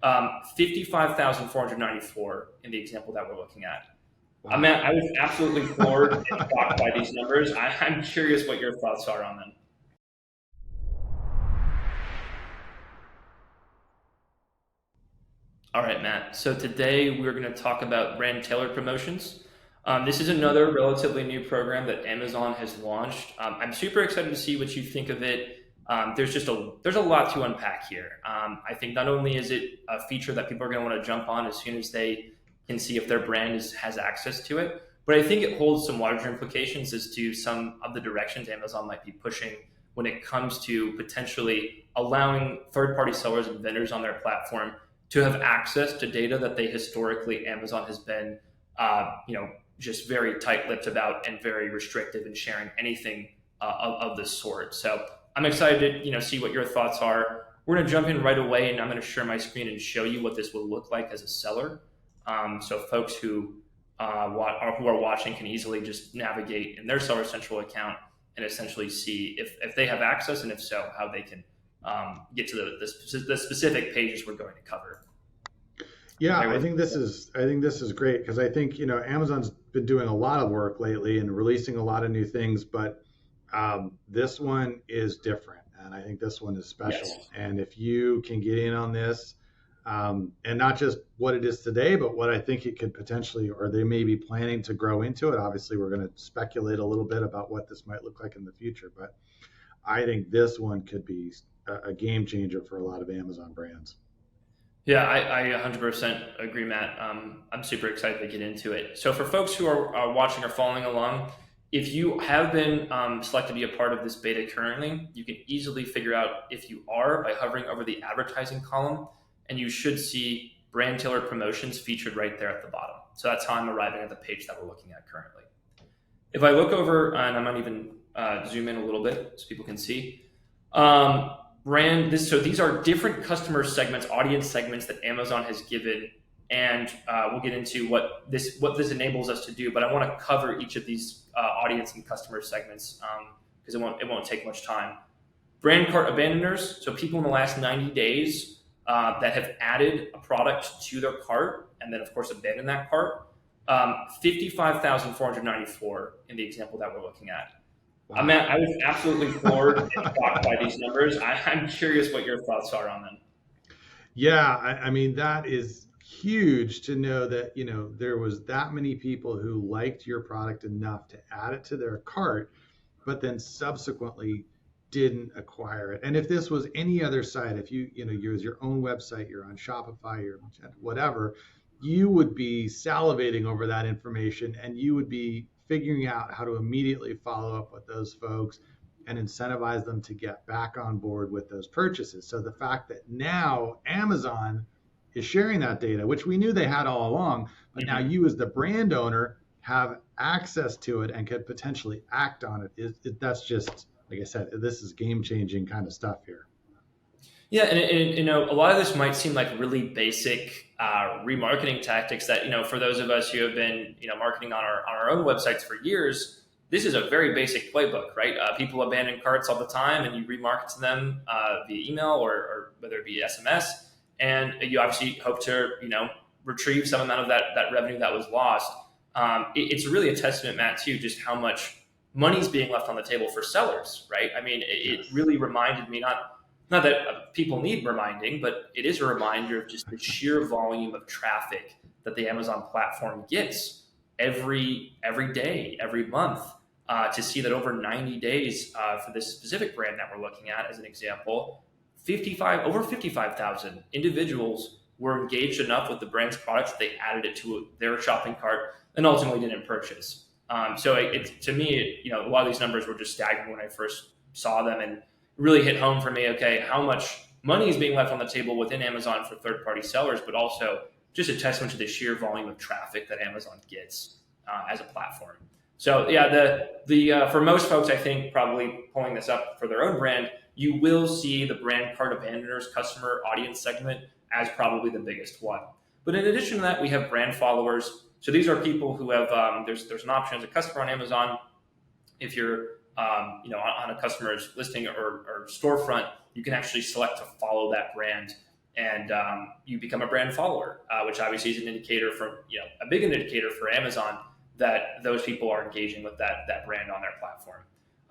55,494 in the example that we're looking at. Wow. Matt, I was absolutely floored and shocked by these numbers. I'm curious what your thoughts are on them. All right, Matt. So today we're going to talk about brand tailored promotions. This is another relatively new program that Amazon has launched. I'm super excited to see what you think of it. There's a lot to unpack here. I think not only is it a feature that people are going to want to jump on as soon as they can see if their brand has access to it, but I think it holds some larger implications as to some of the directions Amazon might be pushing when it comes to potentially allowing third-party sellers and vendors on their platform to have access to data that they historically Amazon has been, just very tight-lipped about and very restrictive in sharing anything of this sort. So I'm excited to see what your thoughts are. We're going to jump in right away, and I'm going to share my screen and show you what this will look like as a seller. So folks who are watching can easily just navigate in their Seller Central account and essentially see if they have access, and if so, how they can get to the specific pages we're going to cover. Yeah, I think this is great because I think Amazon's been doing a lot of work lately and releasing a lot of new things, but this one is different, and I think this one is special. Yes. And if you can get in on this, and not just what it is today, but what I think it could potentially, or they may be planning to grow into it. Obviously, we're going to speculate a little bit about what this might look like in the future, but I think this one could be a game changer for a lot of Amazon brands. Yeah, I 100% agree, Matt. I'm super excited to get into it. So, for folks who are watching or following along, if you have been selected to be a part of this beta currently, you can easily figure out if you are by hovering over the advertising column, and you should see brand tailored promotions featured right there at the bottom. So, that's how I'm arriving at the page that we're looking at currently. If I look over, and I might even zoom in a little bit so people can see. So these are different customer segments, audience segments that Amazon has given, and we'll get into what this enables us to do. But I want to cover each of these audience and customer segments because it won't take much time. Brand cart abandoners, so people in the last 90 days that have added a product to their cart and then of course abandoned that cart. 55,494 in the example that we're looking at. Wow. Matt, I was absolutely floored and shocked by these numbers. I'm curious what your thoughts are on them. Yeah, I mean that is huge to know that there was that many people who liked your product enough to add it to their cart, but then subsequently didn't acquire it. And if this was any other site, if you use your own website, you're on Shopify, you're whatever, you would be salivating over that information, and you would be figuring out how to immediately follow up with those folks and incentivize them to get back on board with those purchases. So the fact that now Amazon is sharing that data, which we knew they had all along, but now Mhm. you as the brand owner have access to it and could potentially act on that's just, like I said, this is game changing kind of stuff here. Yeah, and a lot of this might seem like really basic remarketing tactics that for those of us who have been marketing on our own websites for years, this is a very basic playbook, right? People abandon carts all the time, and you remarket to them via email or whether it be SMS, and you obviously hope to retrieve some amount of that revenue that was lost. It's really a testament, Matt, to just how much money is being left on the table for sellers, right? I mean, it Yes. really reminded me not that people need reminding, but it is a reminder of just the sheer volume of traffic that the Amazon platform gets every day, every month. To see that over 90 days for this specific brand that we're looking at as an example, over 55,000 individuals were engaged enough with the brand's products that they added it to their shopping cart and ultimately didn't purchase. So to me, a lot of these numbers were just staggering when I first saw them, and really hit home for me. Okay, how much money is being left on the table within Amazon for third-party sellers, but also just a testament to the sheer volume of traffic that Amazon gets as a platform. So yeah, the for most folks, I think probably pulling this up for their own brand, you will see the brand cart abandoners customer audience segment as probably the biggest one. But in addition to that, we have brand followers. So these are people who have there's an option as a customer on Amazon. If you're on a customer's listing or storefront, you can actually select to follow that brand. and you become a brand follower, which obviously is an indicator from a big indicator for Amazon that those people are engaging with that brand on their platform.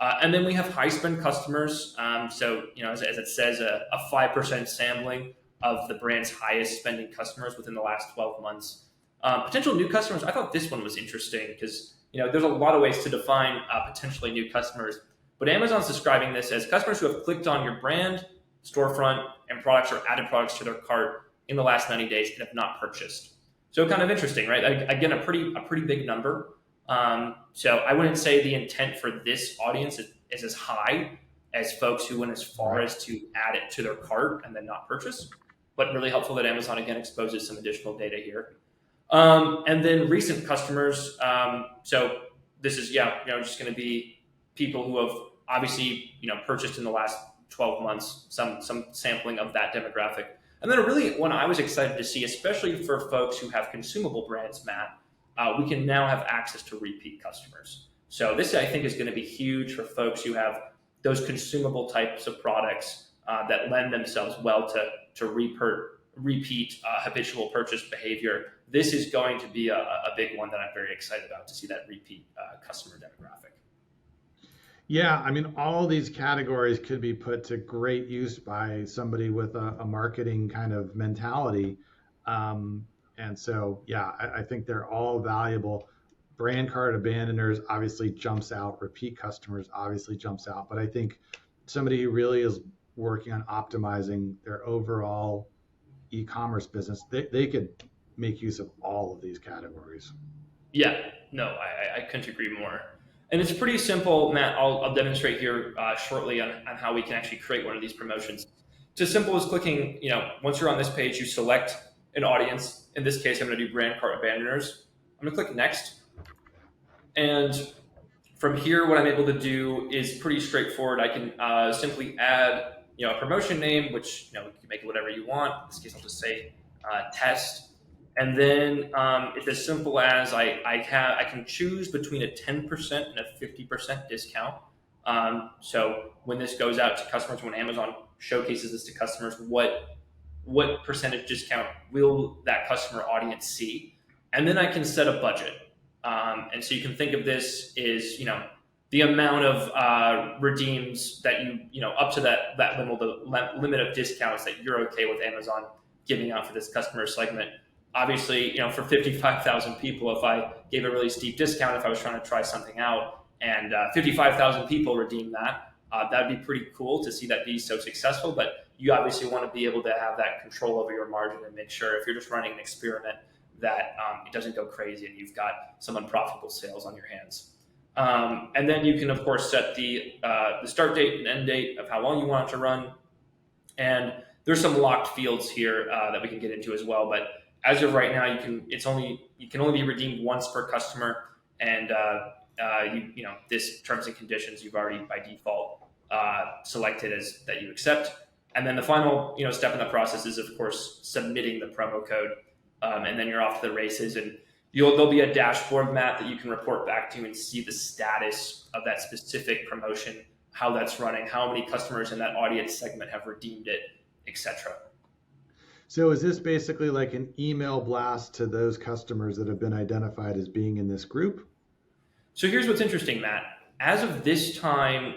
And then we have high spend customers. So as it says, a 5% sampling of the brand's highest spending customers within the last 12 months. Potential new customers. I thought this one was interesting because there's a lot of ways to define potentially new customers, but Amazon's describing this as customers who have clicked on your brand, storefront, and products or added products to their cart in the last 90 days and have not purchased. So kind of interesting, right? Again, a pretty big number. So I wouldn't say the intent for this audience is as high as folks who went as far as to add it to their cart and then not purchase, but really helpful that Amazon again exposes some additional data here. And then recent customers. So this is just going to be people who have obviously purchased in the last 12 months, some sampling of that demographic. And then really one I was excited to see, especially for folks who have consumable brands, Matt, we can now have access to repeat customers. So this I think is going to be huge for folks who have those consumable types of products that lend themselves well to repeat habitual purchase behavior. This is going to be a big one that I'm very excited about to see that repeat customer demographic. Yeah, I mean, all these categories could be put to great use by somebody with a marketing kind of mentality. And so, yeah, I think they're all valuable. Brand card abandoners obviously jumps out. Repeat customers obviously jumps out. But I think somebody who really is working on optimizing their overall e-commerce business, they could make use of all of these categories. Yeah, no, I couldn't agree more. And it's pretty simple, Matt. I'll demonstrate here shortly on how we can actually create one of these promotions. It's as simple as clicking, once you're on this page, you select an audience. In this case, I'm going to do brand cart abandoners. I'm going to click next. And from here, what I'm able to do is pretty straightforward. I can simply add, a promotion name, which, you can make it whatever you want. In this case, I'll just say test. And then it's as simple as I can choose between a 10% and a 50% discount. So when this goes out to customers, when Amazon showcases this to customers, what percentage discount will that customer audience see? And then I can set a budget. And so you can think of this as, the amount of redeems that up to that limit of discounts that you're okay with Amazon giving out for this customer segment. Obviously, for 55,000 people, if I gave a really steep discount, if I was trying to try something out and 55,000 people redeem that, that'd be pretty cool to see that be so successful. But you obviously want to be able to have that control over your margin and make sure if you're just running an experiment that it doesn't go crazy and you've got some unprofitable sales on your hands. And then you can, of course, set the start date and end date of how long you want it to run. And there's some locked fields here that we can get into as well. But as of right now, you can only be redeemed once per customer, and this terms and conditions you've already by default selected as that you accept. And then the final step in the process is, of course, submitting the promo code, and then you're off to the races. And there'll be a dashboard, Matt, that you can report back to and see the status of that specific promotion, how that's running, how many customers in that audience segment have redeemed it, etc. So is this basically like an email blast to those customers that have been identified as being in this group? So here's what's interesting, Matt. As of this time,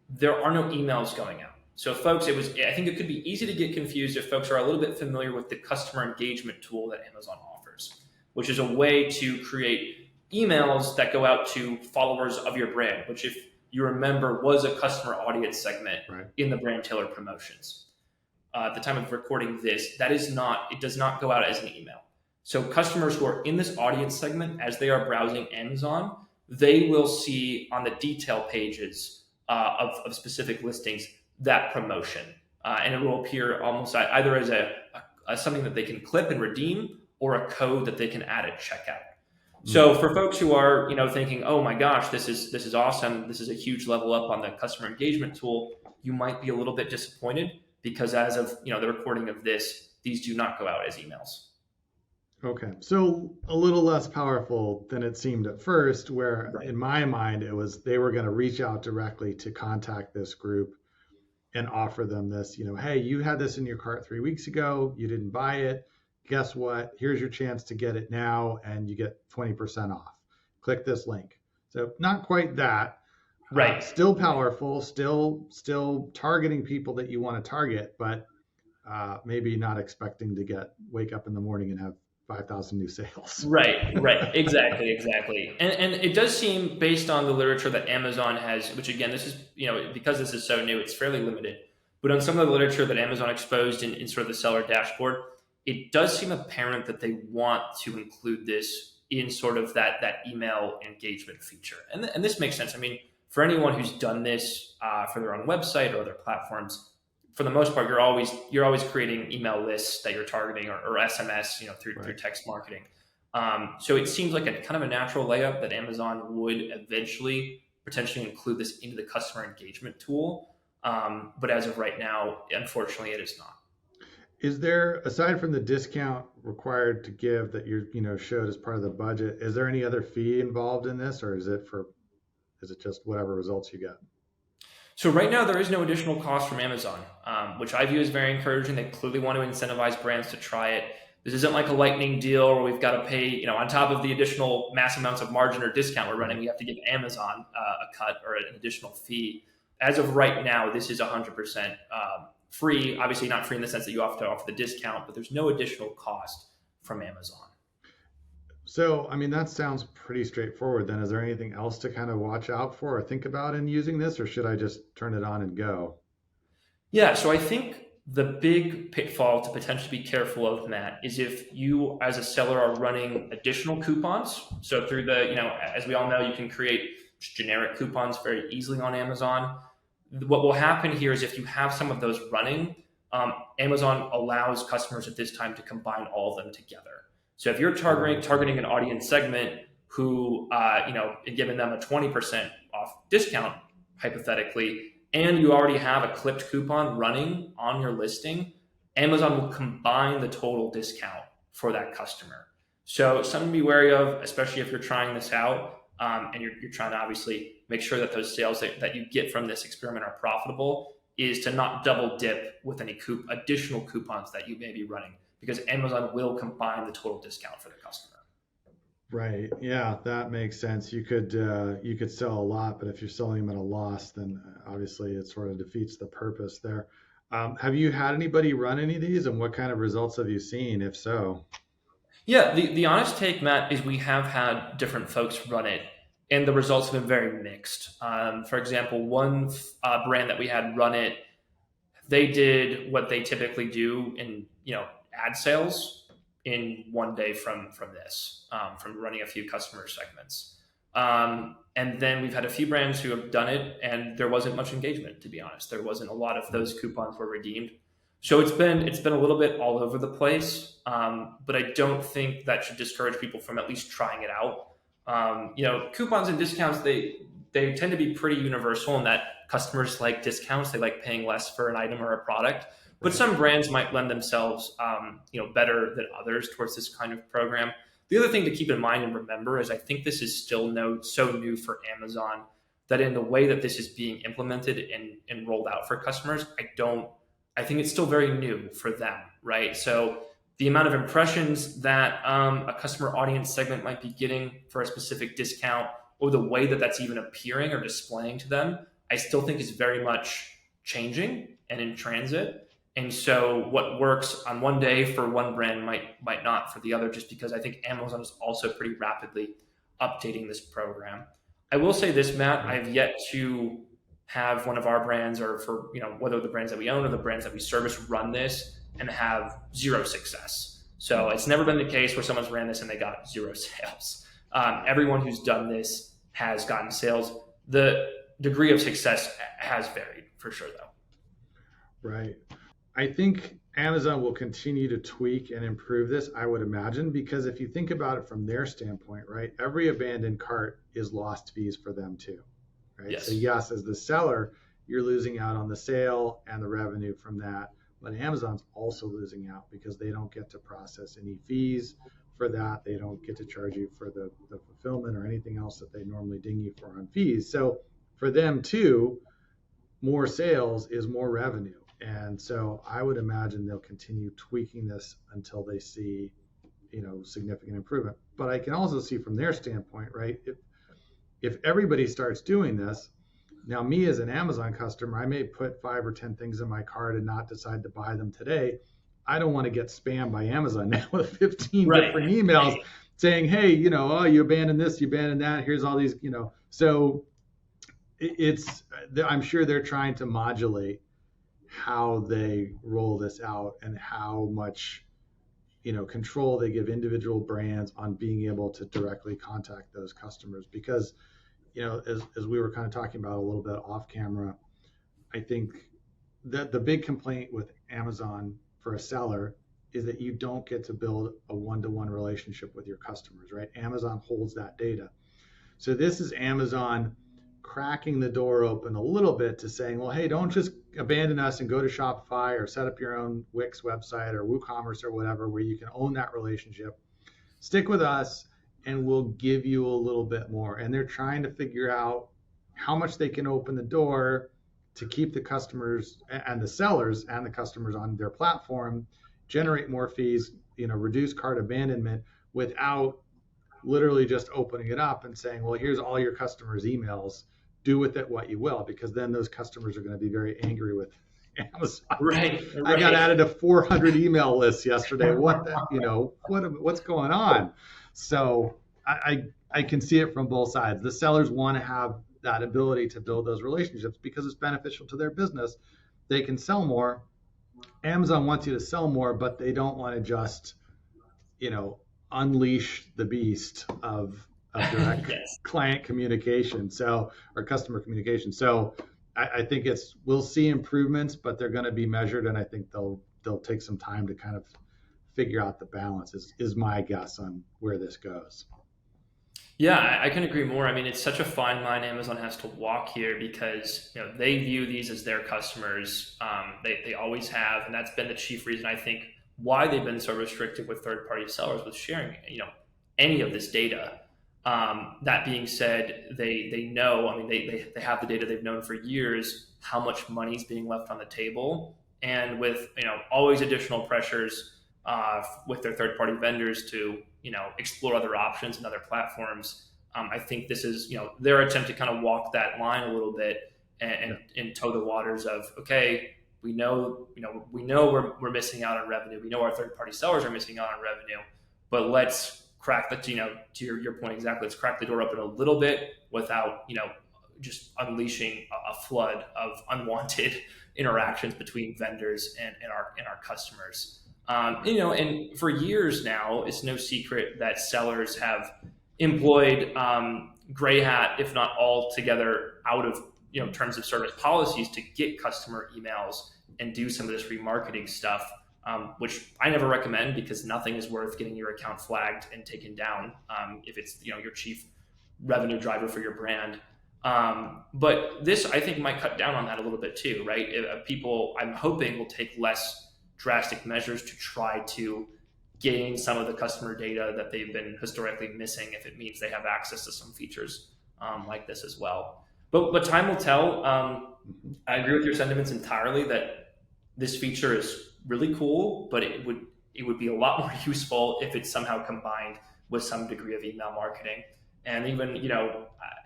there are no emails going out. So folks, I think it could be easy to get confused if folks are a little bit familiar with the customer engagement tool that Amazon offers, which is a way to create emails that go out to followers of your brand, which if you remember was a customer audience segment in the brand tailored promotions. At the time of recording this, it does not go out as an email. So customers who are in this audience segment, as they are browsing Amazon, they will see on the detail pages of specific listings that promotion. And it will appear almost either as something that they can clip and redeem or a code that they can add at checkout. So for folks who are thinking, oh my gosh, this is awesome, this is a huge level up on the customer engagement tool, you might be a little bit disappointed because as of the recording of this, these do not go out as emails. Okay, so a little less powerful than it seemed at first, where in my mind it was they were going to reach out directly to contact this group and offer them this, hey, you had this in your cart 3 weeks ago, you didn't buy it. Guess what? Here's your chance to get it now, and you get 20% off. Click this link. So not quite that. Right. Still powerful, still targeting people that you want to target, but maybe not expecting to wake up in the morning and have 5,000 new sales. Right, exactly. And it does seem, based on the literature that Amazon has, which again, this is, because this is so new, it's fairly limited. But on some of the literature that Amazon exposed in sort of the seller dashboard, it does seem apparent that they want to include this in sort of that email engagement feature. And this makes sense. I mean, for anyone who's done this for their own website or other platforms, for the most part, you're always creating email lists that you're targeting, or SMS, through text marketing. So it seems like a kind of a natural layup that Amazon would eventually potentially include this into the customer engagement tool. But as of right now, unfortunately, it is not. Is there, aside from the discount required to give that showed as part of the budget, is there any other fee involved in this, or is it just whatever results you get? So right now, there is no additional cost from Amazon, which I view as very encouraging. They clearly want to incentivize brands to try it. This isn't like a lightning deal where we've got to pay, on top of the additional mass amounts of margin or discount we're running, we have to give Amazon a cut or an additional fee. As of right now, this is 100% free. Obviously, not free in the sense that you have to offer the discount, but there's no additional cost from Amazon. So, I mean, that sounds pretty straightforward then. Is there anything else to kind of watch out for or think about in using this, or should I just turn it on and go? Yeah, so I think the big pitfall to potentially be careful of, Matt, is if you as a seller are running additional coupons. So through as we all know, you can create generic coupons very easily on Amazon. What will happen here is if you have some of those running, Amazon allows customers at this time to combine all of them together. So if you're targeting an audience segment who, giving them a 20% off discount, hypothetically, and you already have a clipped coupon running on your listing, Amazon will combine the total discount for that customer. So something to be wary of, especially if you're trying this out, and you're trying to obviously make sure that those sales that you get from this experiment are profitable, is to not double dip with any additional coupons that you may be running, because Amazon will combine the total discount for the customer. Right. Yeah, that makes sense. You could sell a lot, but if you're selling them at a loss, then obviously it sort of defeats the purpose there. Have you had anybody run any of these, and what kind of results have you seen, if so? Yeah, the honest take, Matt, is we have had different folks run it, and the results have been very mixed. For example, one brand that we had run it, they did what they typically do in ad sales in one day from this, from running a few customer segments. And then we've had a few brands who have done it, and there wasn't much engagement. To be honest, there wasn't a lot of those coupons were redeemed. So it's been a little bit all over the place, but I don't think that should discourage people from at least trying it out. Coupons and discounts, they tend to be pretty universal in that customers like discounts. They like paying less for an item or a product. But some brands might lend themselves, better than others towards this kind of program. The other thing to keep in mind and remember is I think this is still so new for Amazon that in the way that this is being implemented and rolled out for customers, I think it's still very new for them, right? So the amount of impressions that a customer audience segment might be getting for a specific discount, or the way that that's even appearing or displaying to them, I still think is very much changing and in transit. And so what works on one day for one brand might not for the other, just because I think Amazon is also pretty rapidly updating this program. I will say this, Matt, I have yet to have one of our brands, or for whether the brands that we own or the brands that we service, run this and have zero success. So it's never been the case where someone's ran this and they got zero sales. Everyone who's done this has gotten sales. The degree of success has varied for sure, though. Right. I think Amazon will continue to tweak and improve this, I would imagine, because if you think about it from their standpoint, right, every abandoned cart is lost fees for them too, right? Yes. So yes, as the seller, you're losing out on the sale and the revenue from that, but Amazon's also losing out because they don't get to process any fees for that. They don't get to charge you for the fulfillment or anything else that they normally ding you for on fees. So for them too, more sales is more revenue. And so I would imagine they'll continue tweaking this until they see, significant improvement. But I can also see from their standpoint, right? If everybody starts doing this, now me as an Amazon customer, I may put 5 or 10 things in my cart and not decide to buy them today. I don't want to get spammed by Amazon now with 15 Right. different emails saying, hey, oh, you abandoned this, you abandoned that. Here's all these, So I'm sure they're trying to modulate how they roll this out and how much, control they give individual brands on being able to directly contact those customers. Because, as we were kind of talking about a little bit off camera, I think that the big complaint with Amazon for a seller is that you don't get to build a one-to-one relationship with your customers, right? Amazon holds that data. So this is Amazon cracking the door open a little bit to saying, well, hey, don't just abandon us and go to Shopify or set up your own Wix website or WooCommerce or whatever, where you can own that relationship. Stick with us and we'll give you a little bit more. And they're trying to figure out how much they can open the door to keep the customers and the sellers and the customers on their platform, generate more fees, reduce cart abandonment without literally just opening it up and saying, well, here's all your customers' emails. Do with it what you will, because then those customers are going to be very angry with Amazon. Right. I got added to 400 email lists yesterday. What's going on? So I can see it from both sides. The sellers want to have that ability to build those relationships because it's beneficial to their business. They can sell more. Amazon wants you to sell more, but they don't want to just, unleash the beast of direct Yes. client communication, or customer communication. So I think we'll see improvements, but they're going to be measured, and I think they'll take some time to kind of figure out the balance. Is my guess on where this goes. Yeah, I can agree more. I mean, it's such a fine line Amazon has to walk here because they view these as their customers. They always have, and that's been the chief reason I think why they've been so restrictive with third-party sellers with sharing any of this data. That being said, they know. I mean, they have the data. They've known for years how much money is being left on the table, and with always additional pressures with their third-party vendors to explore other options and other platforms. I think this is their attempt to kind of walk that line a little bit and toe the waters of, okay, we know we're missing out on revenue. We know our third-party sellers are missing out on revenue, but let's crack the to your point exactly. Let's crack the door open a little bit without just unleashing a flood of unwanted interactions between vendors and our customers. And for years now, it's no secret that sellers have employed gray hat, if not altogether out of terms of service policies, to get customer emails and do some of this remarketing stuff, which I never recommend because nothing is worth getting your account flagged and taken down if it's your chief revenue driver for your brand. But this, I think, might cut down on that a little bit too, right? People, I'm hoping, will take less drastic measures to try to gain some of the customer data that they've been historically missing if it means they have access to some features like this as well. But time will tell. I agree with your sentiments entirely that this feature is really cool, but it would be a lot more useful if it's somehow combined with some degree of email marketing. And even,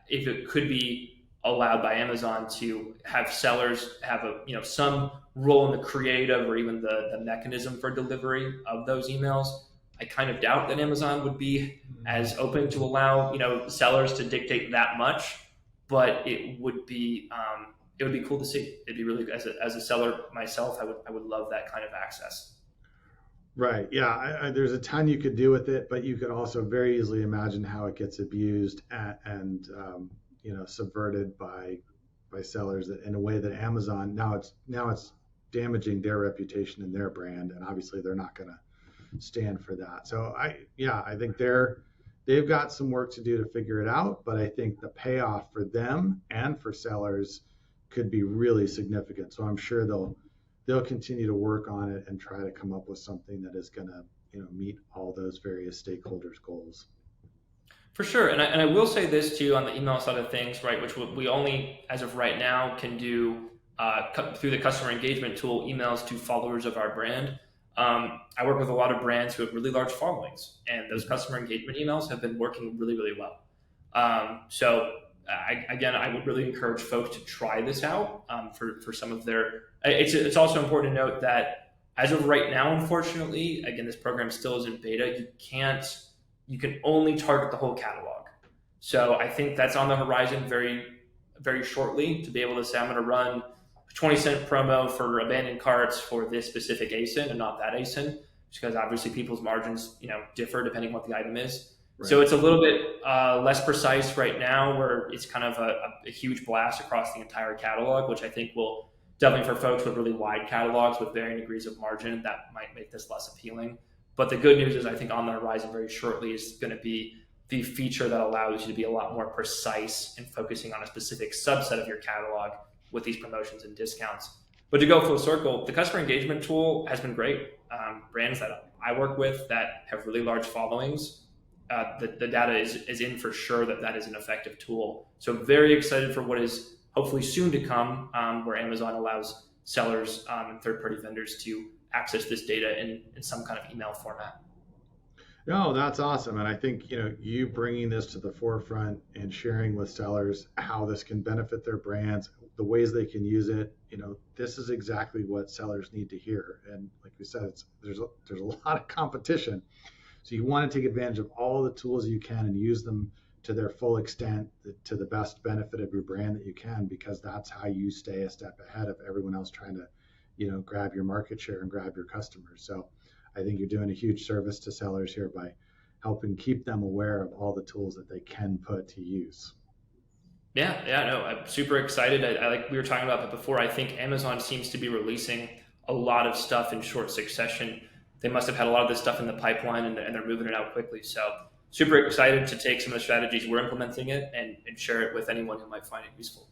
if it could be allowed by Amazon to have sellers have some role in the creative or even the mechanism for delivery of those emails. I kind of doubt that Amazon would be as open to allow sellers to dictate that much, but it would be cool to see. It'd be really, as a seller myself, I would love that kind of access. Right. Yeah. There's a ton you could do with it, but you could also very easily imagine how it gets abused and subverted by sellers in a way that Amazon now it's damaging their reputation and their brand, and obviously they're not going to stand for that. So I think they've got some work to do to figure it out, but I think the payoff for them and for sellers could be really significant. So I'm sure they'll continue to work on it and try to come up with something that is going to meet all those various stakeholders' goals. For sure, and I will say this too on the email side of things, right? Which we only, as of right now, can do through the customer engagement tool, emails to followers of our brand. I work with a lot of brands who have really large followings, and those customer engagement emails have been working really, really well. I would really encourage folks to try this out for some of their. It's also important to note that as of right now, unfortunately, again, this program still is in beta. You can only target the whole catalog. So I think that's on the horizon very, very shortly to be able to say, I'm going to run a 20-cent promo for abandoned carts for this specific ASIN and not that ASIN, because obviously people's margins, differ depending on what the item is. Right. So it's a little bit less precise right now, where it's kind of a huge blast across the entire catalog, which I think will definitely, for folks with really wide catalogs with varying degrees of margin, that might make this less appealing. But the good news is, I think on the horizon very shortly is going to be the feature that allows you to be a lot more precise in focusing on a specific subset of your catalog with these promotions and discounts. But to go full circle, the customer engagement tool has been great. Brands that I work with that have really large followings, the data is in for sure that is an effective tool. So very excited for what is hopefully soon to come, where Amazon allows sellers and third-party vendors to access this data in some kind of email format. No, that's awesome. And I think, you bringing this to the forefront and sharing with sellers how this can benefit their brands, the ways they can use it, this is exactly what sellers need to hear. And like we said, there's a lot of competition. So you want to take advantage of all the tools you can and use them to their full extent, to the best benefit of your brand that you can, because that's how you stay a step ahead of everyone else trying to, grab your market share and grab your customers. So I think you're doing a huge service to sellers here by helping keep them aware of all the tools that they can put to use. Yeah, no, I'm super excited. I like we were talking about it before. I think Amazon seems to be releasing a lot of stuff in short succession. They must have had a lot of this stuff in the pipeline, and they're moving it out quickly. So super excited to take some of the strategies we're implementing it and share it with anyone who might find it useful.